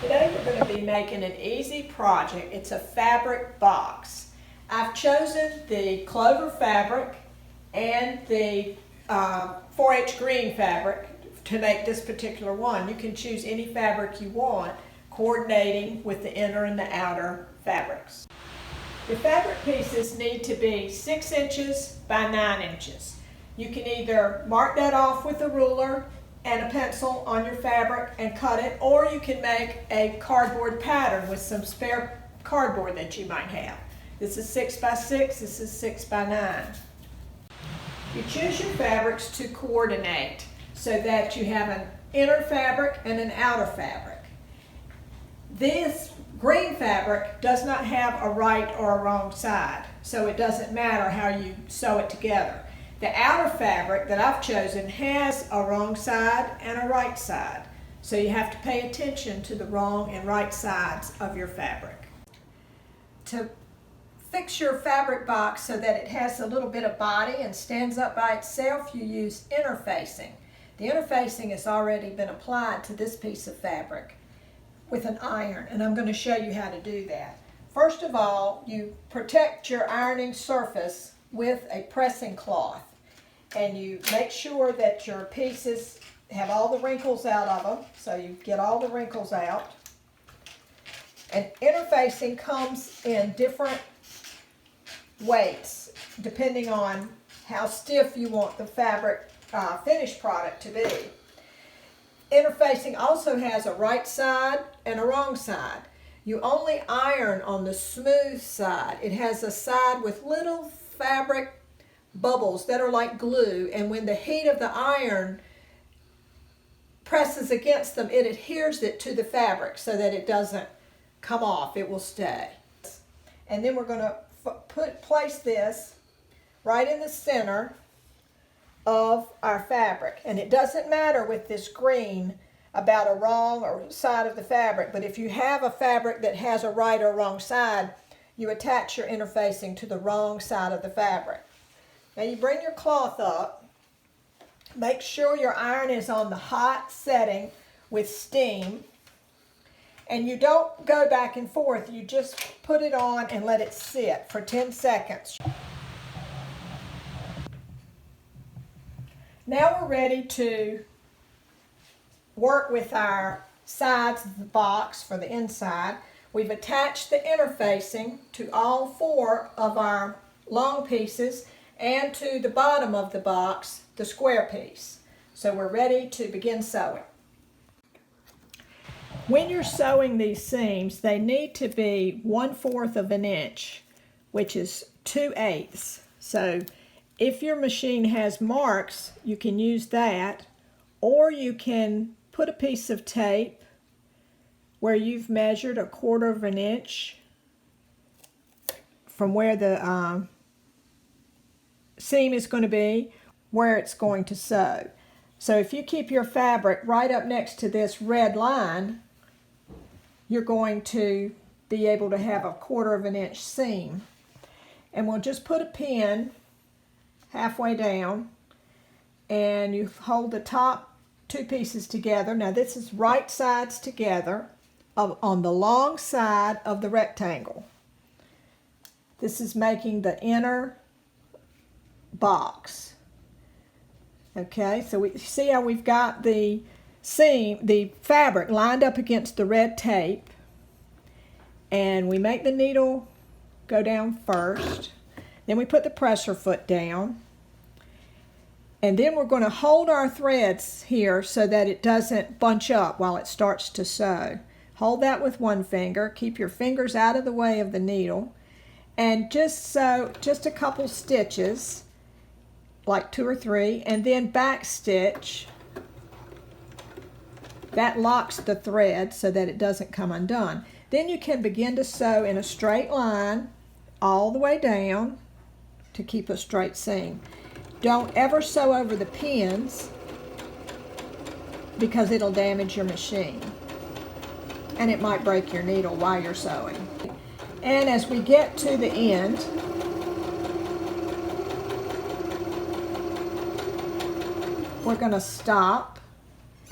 Today we're going to be making an easy project. It's a fabric box. I've chosen the Clover fabric and the 4H green fabric to make this particular one. You can choose any fabric you want, coordinating with the inner and the outer fabrics. The fabric pieces need to be 6 inches by 9 inches. You can either mark that off with a ruler and a pencil on your fabric and cut it, or you can make a cardboard pattern with some spare cardboard that you might have. This is 6 by 6, this is 6 by 9. You choose your fabrics to coordinate so that you have an inner fabric and an outer fabric. This green fabric does not have a right or a wrong side, so it doesn't matter how you sew it together. The outer fabric that I've chosen has a wrong side and a right side, so you have to pay attention to the wrong and right sides of your fabric. To fix your fabric box so that it has a little bit of body and stands up by itself, you use interfacing. The interfacing has already been applied to this piece of fabric with an iron, and I'm going to show you how to do that. First of all, you protect your ironing surface with a pressing cloth, and you make sure that your pieces have all the wrinkles out of them, so you get all the wrinkles out. And interfacing comes in different weights depending on how stiff you want the fabric finished product to be. Interfacing also has a right side and a wrong side. You only iron on the smooth side. It has a side with little fabric bubbles that are like glue, and when the heat of the iron presses against them, it adheres it to the fabric so that it doesn't come off, it will stay. And then we're going to place this right in the center of our fabric. And it doesn't matter with this green about a wrong or side of the fabric, but if you have a fabric that has a right or wrong side, you attach your interfacing to the wrong side of the fabric. Now you bring your cloth up, make sure your iron is on the hot setting with steam, and you don't go back and forth, you just put it on and let it sit for 10 seconds. Now we're ready to work with our sides of the box for the inside. We've attached the interfacing to all 4 of our long pieces and to the bottom of the box, the square piece. So we're ready to begin sewing. When you're sewing these seams, they need to be 1/4 of an inch, which is 2/8. So if your machine has marks, you can use that, or you can put a piece of tape where you've measured 1/4 of an inch from where the seam is going to be, where it's going to sew. So if you keep your fabric right up next to this red line, you're going to be able to have 1/4 of an inch seam. And we'll just put a pin halfway down, and you hold the top 2 pieces together. Now this is right sides together on the long side of the rectangle. This is making the inner box. Okay, so we see how we've got the seam, the fabric lined up against the red tape, and we make the needle go down first, then we put the presser foot down, and then we're going to hold our threads here so that it doesn't bunch up while it starts to sew. Hold that with one finger, keep your fingers out of the way of the needle, and just sew just a couple stitches, like 2 or 3, and then back stitch. That locks the thread so that it doesn't come undone. Then you can begin to sew in a straight line all the way down to keep a straight seam. Don't ever sew over the pins because it'll damage your machine, and it might break your needle while you're sewing. And as we get to the end, we're going to stop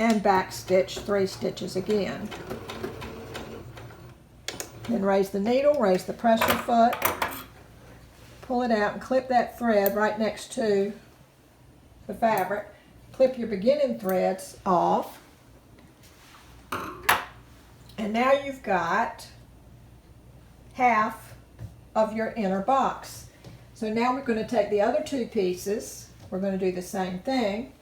and back stitch 3 stitches again. Then raise the needle, raise the pressure foot, pull it out and clip that thread right next to the fabric. Clip your beginning threads off. And now you've got half of your inner box. So now we're going to take the other two pieces. We're going to do the same thing.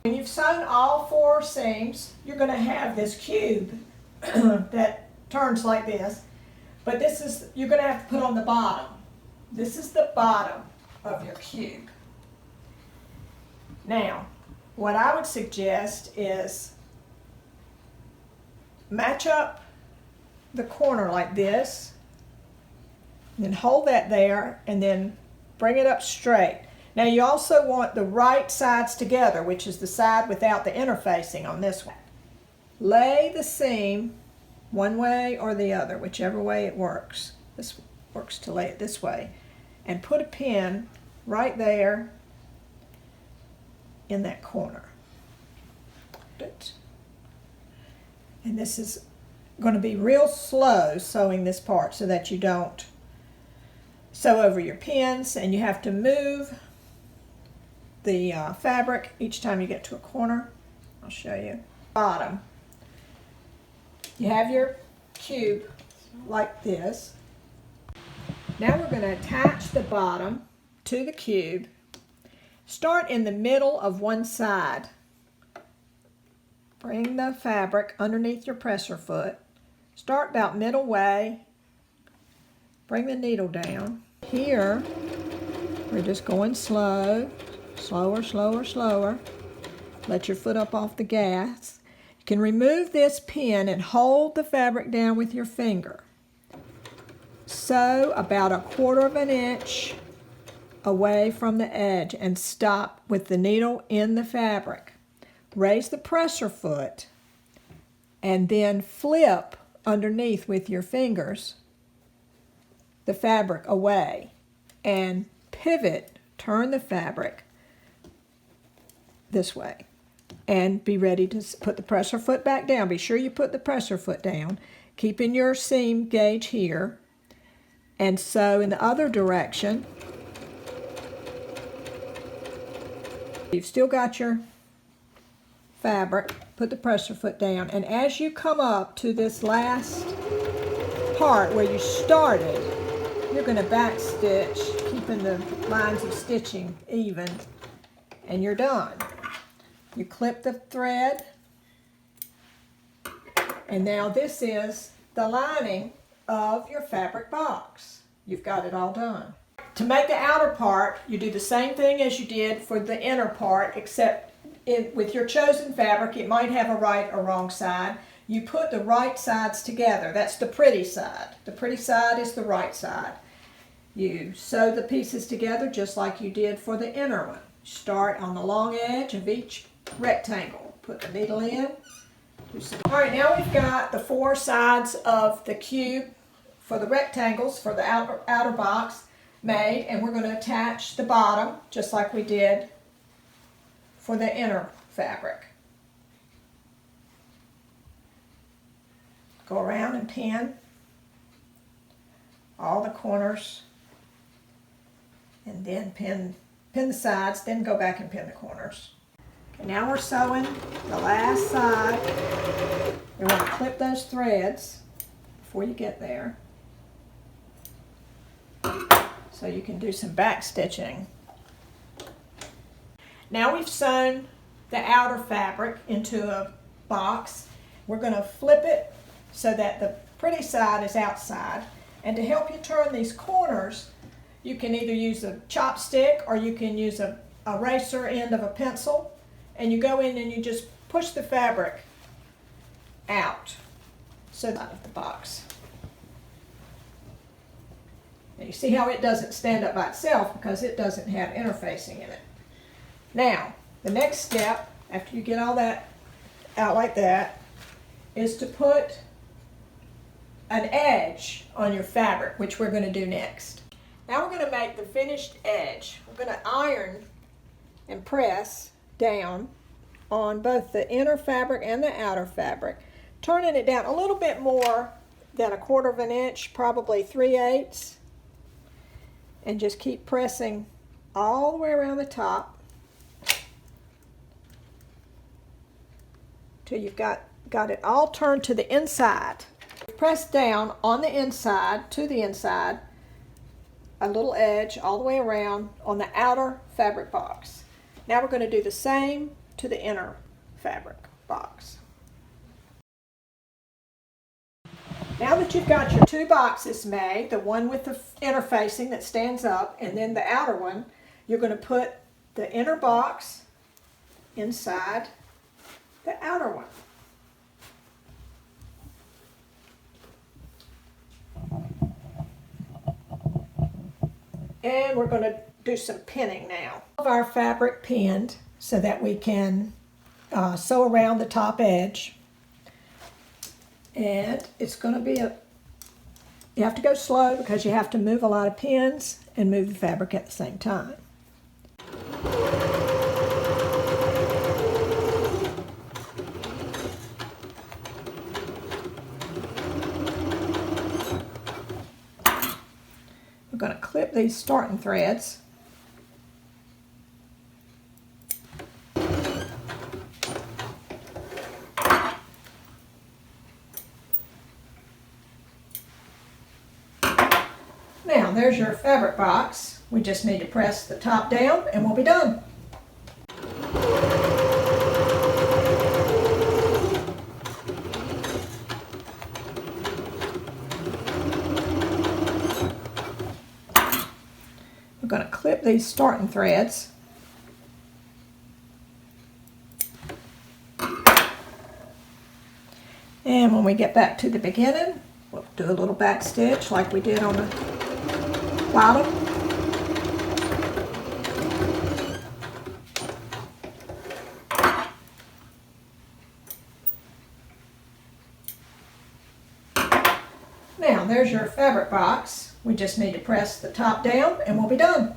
When you've sewn all 4 seams, you're going to have this cube that turns like this. But this is, you're going to have to put on the bottom. This is the bottom of your cube. Now, what I would suggest is match up the corner like this, and then hold that there, and then bring it up straight. Now you also want the right sides together, which is the side without the interfacing on this one. Lay the seam one way or the other, whichever way it works. This works to lay it this way. And put a pin right there in that corner. And this is going to be real slow sewing this part so that you don't sew over your pins, and you have to move the fabric each time you get to a corner. I'll show you. Bottom. You have your cube like this. Now we're going to attach the bottom to the cube. Start in the middle of one side. Bring the fabric underneath your presser foot. Start about middle way. Bring the needle down. Here, we're just going slow. Slower, slower, slower. Let your foot up off the gas. You can remove this pin and hold the fabric down with your finger. Sew about 1/4 inch away from the edge and stop with the needle in the fabric. Raise the presser foot and then flip underneath with your fingers the fabric away and pivot, turn the fabric this way and be ready to put the presser foot back down. Be sure you put the presser foot down, keeping your seam gauge here, and sew in the other direction. You've still got your fabric, put the presser foot down, and as you come up to this last part where you started, you're going to back stitch, keeping the lines of stitching even, and you're done. You clip the thread, and now this is the lining of your fabric box. You've got it all done. To make the outer part, you do the same thing as you did for the inner part, except with your chosen fabric, it might have a right or wrong side. You put the right sides together. That's the pretty side. The pretty side is the right side. You sew the pieces together just like you did for the inner one. Start on the long edge of each rectangle. Put the needle in. All right, now we've got the 4 sides of the cube for the rectangles for the outer box made, and we're going to attach the bottom just like we did for the inner fabric. Go around and pin all the corners, and then pin the sides, then go back and pin the corners. Okay, now we're sewing the last side. You want to clip those threads before you get there, so you can do some back stitching. Now we've sewn the outer fabric into a box. We're going to flip it so that the pretty side is outside. And to help you turn these corners, you can either use a chopstick or you can use a eraser end of a pencil. And you go in and you just push the fabric out so out of the box. Now you see how it doesn't stand up by itself because it doesn't have interfacing in it. Now, the next step, after you get all that out like that, is to put an edge on your fabric, which we're going to do next. Now we're going to make the finished edge. We're going to iron and press down on both the inner fabric and the outer fabric, turning it down a little bit more then 1/4 of an inch, probably 3/8, and just keep pressing all the way around the top till you've got it all turned to the inside. Press down on the inside, to the inside, a little edge all the way around on the outer fabric box. Now we're going to do the same to the inner fabric box. Now that you've got your 2 boxes made, the one with the inner facing that stands up and then the outer one, you're going to put the inner box inside the outer one. And we're going to do some pinning now. Have our fabric pinned so that we can sew around the top edge. And it's going to be you have to go slow because you have to move a lot of pins and move the fabric at the same time. We're going to clip these starting threads. Now there's your fabric box. We just need to press the top down and we'll be done. We're going to clip these starting threads. And when we get back to the beginning, we'll do a little back stitch like we did on the bottom. Now there's your fabric box. We just need to press the top down and we'll be done.